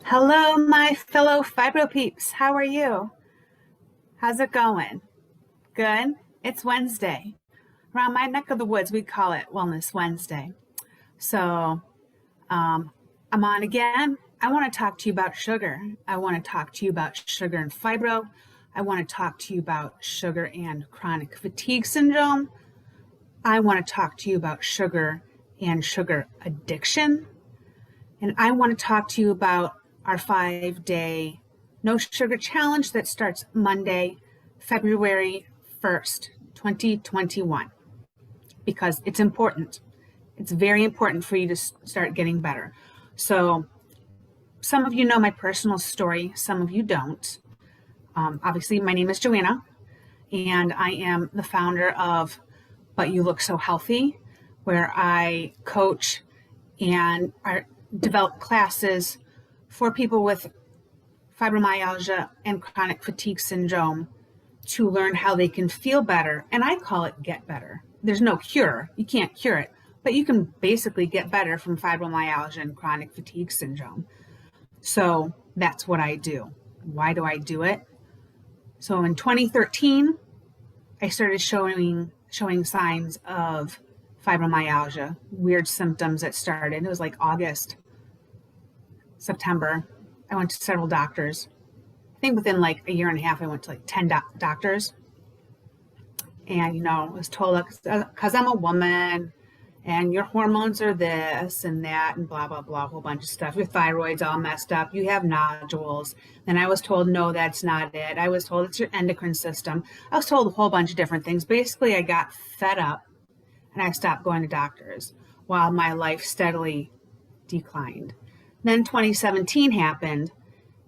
Hello, my fellow Fibro peeps. How are you? How's it going? Good? It's Wednesday. Around my neck of the woods, we call it Wellness Wednesday. So I'm on again. I want to talk to you about sugar. I want to talk to you about sugar and fibro. I want to talk to you about sugar and chronic fatigue syndrome. I want to talk to you about sugar and sugar addiction. And I want to talk to you about our 5-day no sugar challenge that starts Monday, February 1st, 2021, because it's important. It's very important for you to start getting better. So some of you know my personal story, some of you don't. Obviously, my name is Joanna, and I am the founder of But You Look So Healthy, where I coach and develop classes for people with fibromyalgia and chronic fatigue syndrome to learn how they can feel better. And I call it get better. There's no cure. You can't cure it, but you can basically get better from fibromyalgia and chronic fatigue syndrome. So that's what I do. Why do I do it? So in 2013, I started showing signs of fibromyalgia, weird symptoms that started. It was like August, September. I went to several doctors. I think within like a year and a half, I went to like 10 doctors. And, I was told because I'm a woman and your hormones are this and that and blah, blah, blah, a whole bunch of stuff. Your thyroid's all messed up. You have nodules. Then I was told, no, that's not it. I was told it's your endocrine system. I was told a whole bunch of different things. Basically, I got fed up and I stopped going to doctors while my life steadily declined. Then 2017 happened.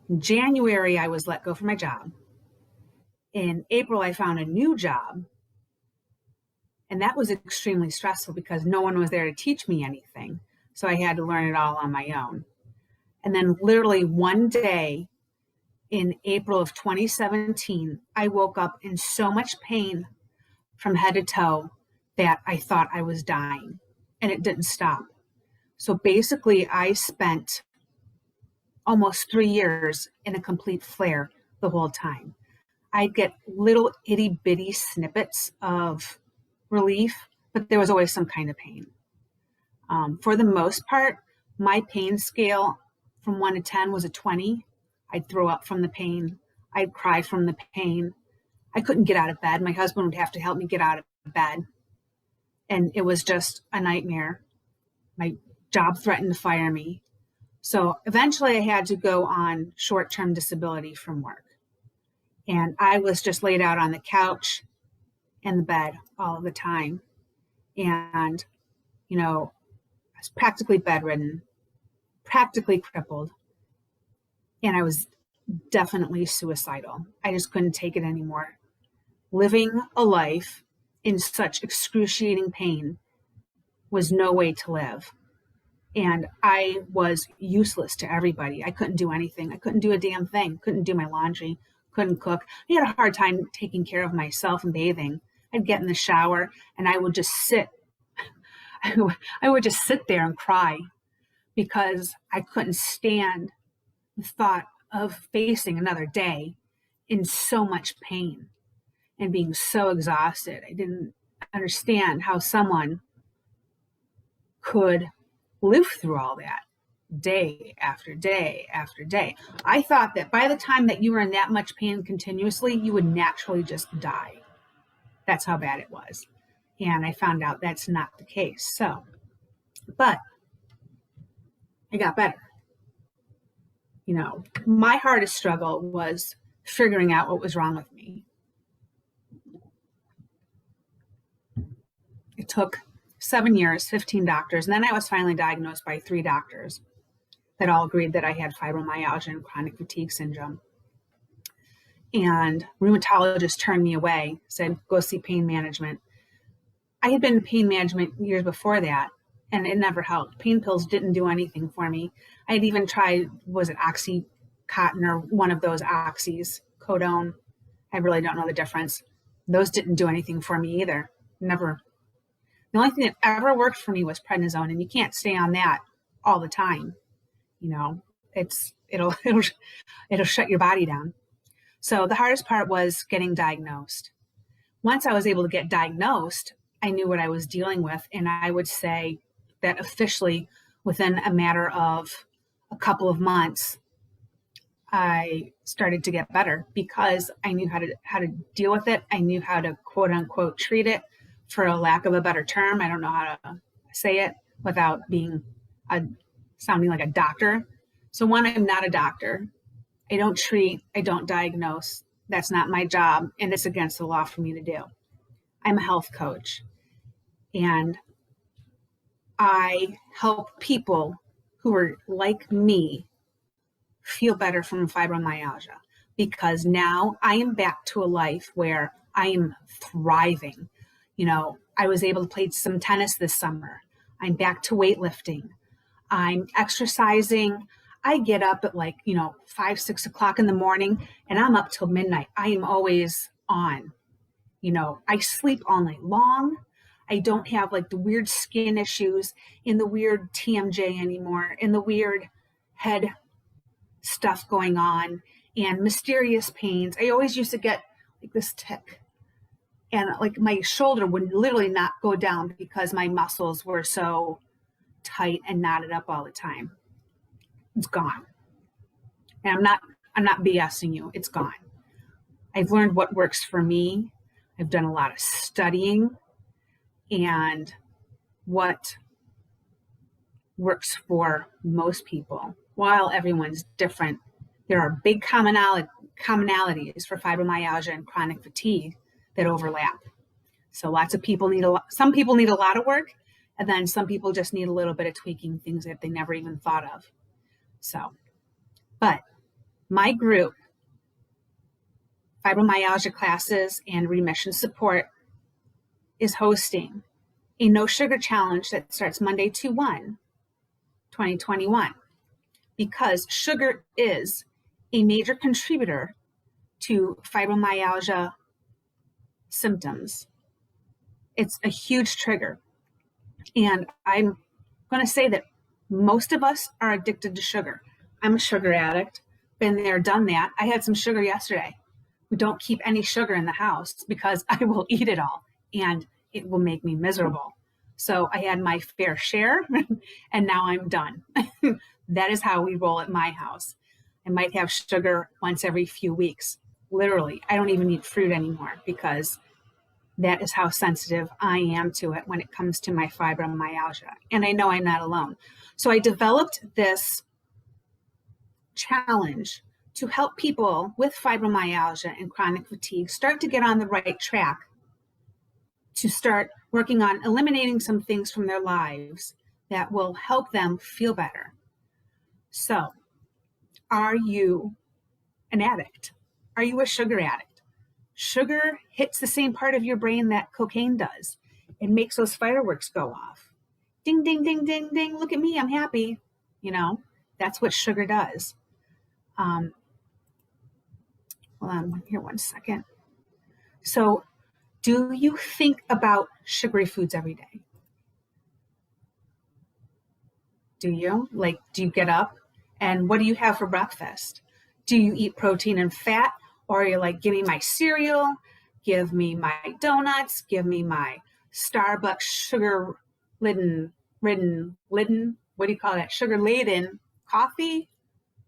In January, I was let go from my job. In April, I found a new job. And that was extremely stressful because no one was there to teach me anything. So I had to learn it all on my own. And then literally one day in April of 2017, I woke up in so much pain from head to toe that I thought I was dying, and it didn't stop. So basically, I spent almost 3 years in a complete flare the whole time. I'd get little itty bitty snippets of relief, but there was always some kind of pain. For the most part, my pain scale from 1 to 10 was a 20. I'd throw up from the pain. I'd cry from the pain. I couldn't get out of bed. My husband would have to help me get out of bed. And it was just a nightmare. My job threatened to fire me. So eventually I had to go on short-term disability from work. And I was just laid out on the couch and the bed all of the time. And, I was practically bedridden, practically crippled. And I was definitely suicidal. I just couldn't take it anymore. Living a life in such excruciating pain was no way to live. And I was useless to everybody. I couldn't do anything. I couldn't do a damn thing. Couldn't do my laundry. Couldn't cook. I had a hard time taking care of myself and bathing. I'd get in the shower and I would just sit. I would just sit there and cry because I couldn't stand the thought of facing another day in so much pain and being so exhausted. I didn't understand how someone could live through all that day after day after day. I thought that by the time that you were in that much pain continuously, you would naturally just die. That's how bad it was. And I found out that's not the case. But I got better. My hardest struggle was figuring out what was wrong with me. It took 7 years, 15 doctors, and then I was finally diagnosed by 3 doctors that all agreed that I had fibromyalgia and chronic fatigue syndrome. And rheumatologists turned me away, said, go see pain management. I had been in pain management years before that, and it never helped. Pain pills didn't do anything for me. I had even tried, was it Oxycontin or one of those oxys, Codone? I really don't know the difference. Those didn't do anything for me either. Never. The only thing that ever worked for me was prednisone, and you can't stay on that all the time. it'll shut your body down. So the hardest part was getting diagnosed. Once I was able to get diagnosed, I knew what I was dealing with. And I would say that officially within a matter of a couple of months, I started to get better because I knew how to deal with it. I knew how to quote unquote treat it, for a lack of a better term. I don't know how to say it without sounding like a doctor. So one, I'm not a doctor. I don't treat, I don't diagnose. That's not my job, and it's against the law for me to do. I'm a health coach, and I help people who are like me feel better from fibromyalgia, because now I am back to a life where I am thriving. I was able to play some tennis this summer. I'm back to weightlifting. I'm exercising. I get up at 5, 6 o'clock in the morning, and I'm up till midnight. I am always on. I sleep all night long. I don't have the weird skin issues and the weird TMJ anymore and the weird head stuff going on and mysterious pains. I always used to get this tick, and my shoulder would literally not go down because my muscles were so tight and knotted up all the time. It's gone. And I'm not BSing you. It's gone. I've learned what works for me. I've done a lot of studying, and what works for most people. While everyone's different, there are big commonalities for fibromyalgia and chronic fatigue that overlap. So some people need a lot of work, and then some people just need a little bit of tweaking, things that they never even thought of. But my group, Fibromyalgia Classes and Remission Support, is hosting a no sugar challenge that starts Monday 2/1/2021, because sugar is a major contributor to fibromyalgia symptoms. It's a huge trigger. And I'm going to say that most of us are addicted to sugar. I'm a sugar addict. Been there, done that. I had some sugar yesterday. We don't keep any sugar in the house because I will eat it all and it will make me miserable. So I had my fair share and now I'm done. That is how we roll at my house. I might have sugar once every few weeks. Literally, I don't even eat fruit anymore because that is how sensitive I am to it when it comes to my fibromyalgia. And I know I'm not alone. So I developed this challenge to help people with fibromyalgia and chronic fatigue start to get on the right track, to start working on eliminating some things from their lives that will help them feel better. So, are you an addict? Are you a sugar addict? Sugar hits the same part of your brain that cocaine does. It makes those fireworks go off. Ding, ding, ding, ding, ding. Look at me. I'm happy. That's what sugar does. Hold on here 1 second. So, do you think about sugary foods every day? Do you? Do you get up and what do you have for breakfast? Do you eat protein and fat? Or are you give me my cereal, give me my donuts, give me my Starbucks sugar-laden, what do you call that? Sugar-laden coffee?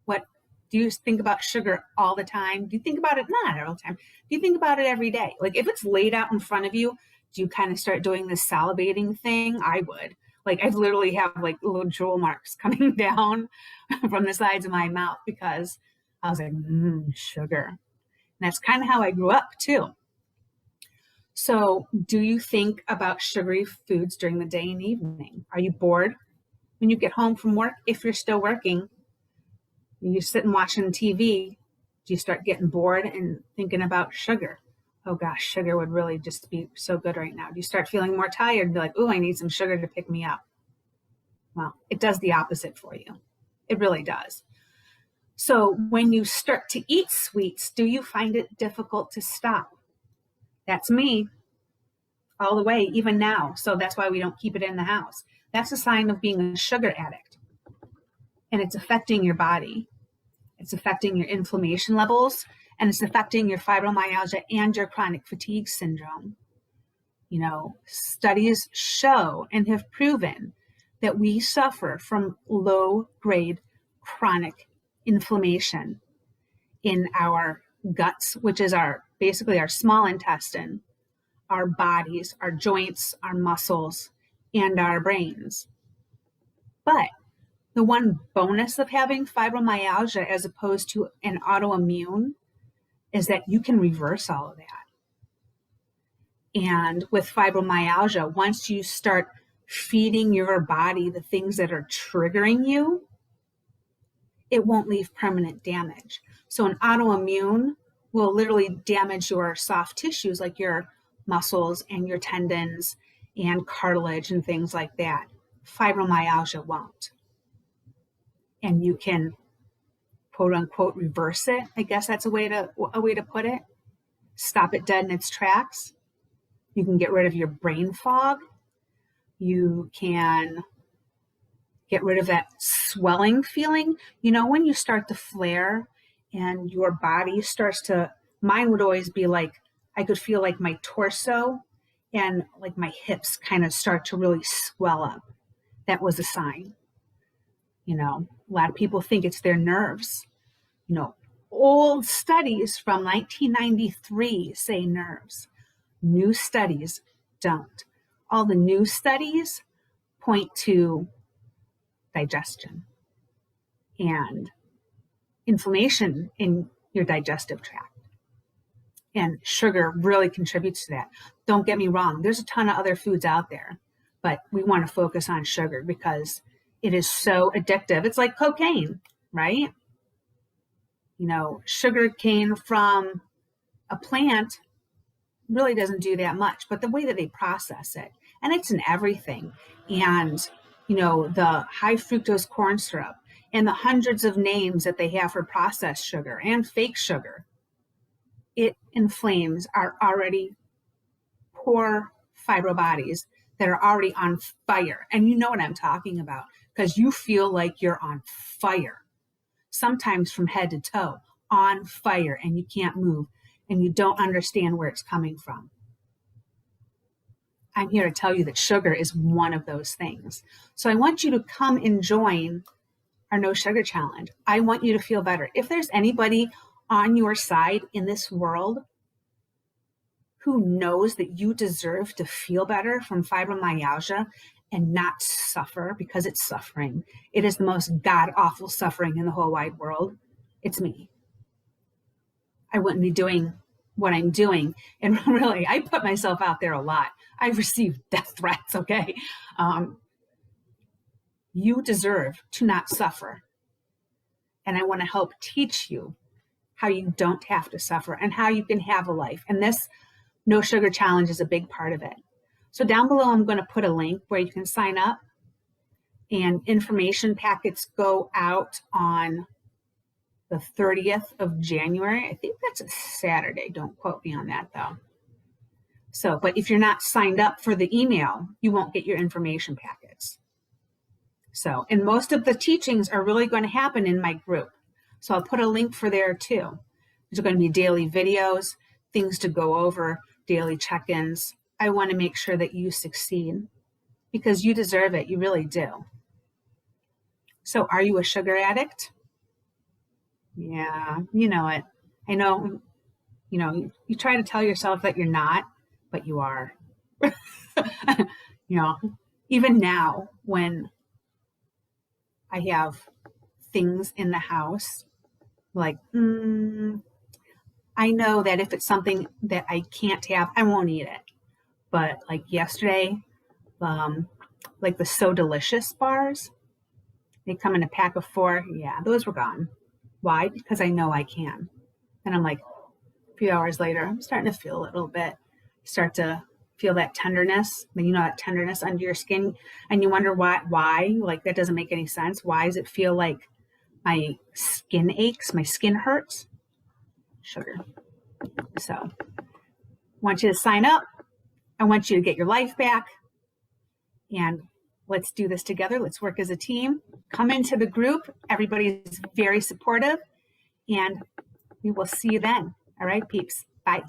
What, do you think about sugar all the time? Do you think about it? Not all the time. Do you think about it every day? If it's laid out in front of you, do you kind of start doing this salivating thing? I would. I literally have little jewel marks coming down from the sides of my mouth because I was sugar. And that's kind of how I grew up too. So do you think about sugary foods during the day and evening? Are you bored when you get home from work? If you're still working, you sit and watching TV, do you start getting bored and thinking about sugar? Oh gosh, sugar would really just be so good right now. Do you start feeling more tired and be like, oh, I need some sugar to pick me up? Well, it does the opposite for you. It really does. So when you start to eat sweets, do you find it difficult to stop? That's me all the way, even now. So that's why we don't keep it in the house. That's a sign of being a sugar addict. and it's affecting your body. It's affecting your inflammation levels, and it's affecting your fibromyalgia and your chronic fatigue syndrome. You know, studies show and have proven that we suffer from low-grade chronic inflammation in our guts, which is basically our small intestine, our bodies, our joints, our muscles, and our brains. But the one bonus of having fibromyalgia as opposed to an autoimmune is that you can reverse all of that. And with fibromyalgia, once you start feeding your body the things that are triggering you, it won't leave permanent damage. So an autoimmune will literally damage your soft tissues like your muscles and your tendons and cartilage and things like that. Fibromyalgia won't. And you can, quote unquote, reverse it. I guess that's a way to put it. Stop it dead in its tracks. You can get rid of your brain fog. You can get rid of that swelling feeling. You know, when you start to flare and your body starts to, mine would always be like, I could feel like my torso and like my hips kind of start to really swell up. That was a sign. You know, a lot of people think it's their nerves. You know, old studies from 1993 say nerves. New studies don't. All the new studies point to digestion and inflammation in your digestive tract. And sugar really contributes to that. Don't get me wrong, there's a ton of other foods out there, but we want to focus on sugar because it is so addictive. It's like cocaine, right? You know, sugar cane from a plant really doesn't do that much, but the way that they process it, and it's in everything. And, you know, the high fructose corn syrup and the hundreds of names that they have for processed sugar and fake sugar, it inflames our already poor fibro bodies that are already on fire. And you know what I'm talking about because you feel like you're on fire, sometimes from head to toe, on fire, and you can't move and you don't understand where it's coming from. I'm here to tell you that sugar is one of those things. So I want you to come and join our No Sugar Challenge. I want you to feel better. If there's anybody on your side in this world who knows that you deserve to feel better from fibromyalgia and not suffer, because it's suffering, it is the most god-awful suffering in the whole wide world, it's me. I wouldn't be doing what I'm doing. And really, I put myself out there a lot. I've received death threats, okay? You deserve to not suffer. And I want to help teach you how you don't have to suffer and how you can have a life. And this No Sugar Challenge is a big part of it. So down below, I'm going to put a link where you can sign up, and information packets go out on the 30th of January. I think that's a Saturday. Don't quote me on that though. So, but if you're not signed up for the email, you won't get your information packets. So, and most of the teachings are really going to happen in my group. So I'll put a link for there too. There's going to be daily videos, things to go over, daily check-ins. I want to make sure that you succeed because you deserve it. You really do. So are you a sugar addict? Yeah, you know it. I know, you know, you try to tell yourself that you're not, but you are. You know, even now when I have things in the house, like, I know that if it's something that I can't have, I won't eat it. But like yesterday, like the So Delicious bars, they come in a pack of 4. Yeah, those were gone. Why? Because I know I can. And I'm like, a few hours later, I'm starting to feel a little bit, start to feel that tenderness. Then you know that tenderness under your skin, and you wonder why? Like that doesn't make any sense. Why does it feel like my skin aches, my skin hurts? Sugar. So I want you to sign up. I want you to get your life back. And Let's do this together. Let's work as a team. Come into the group. Everybody is very supportive, and we will see you then. All right, peeps. Bye.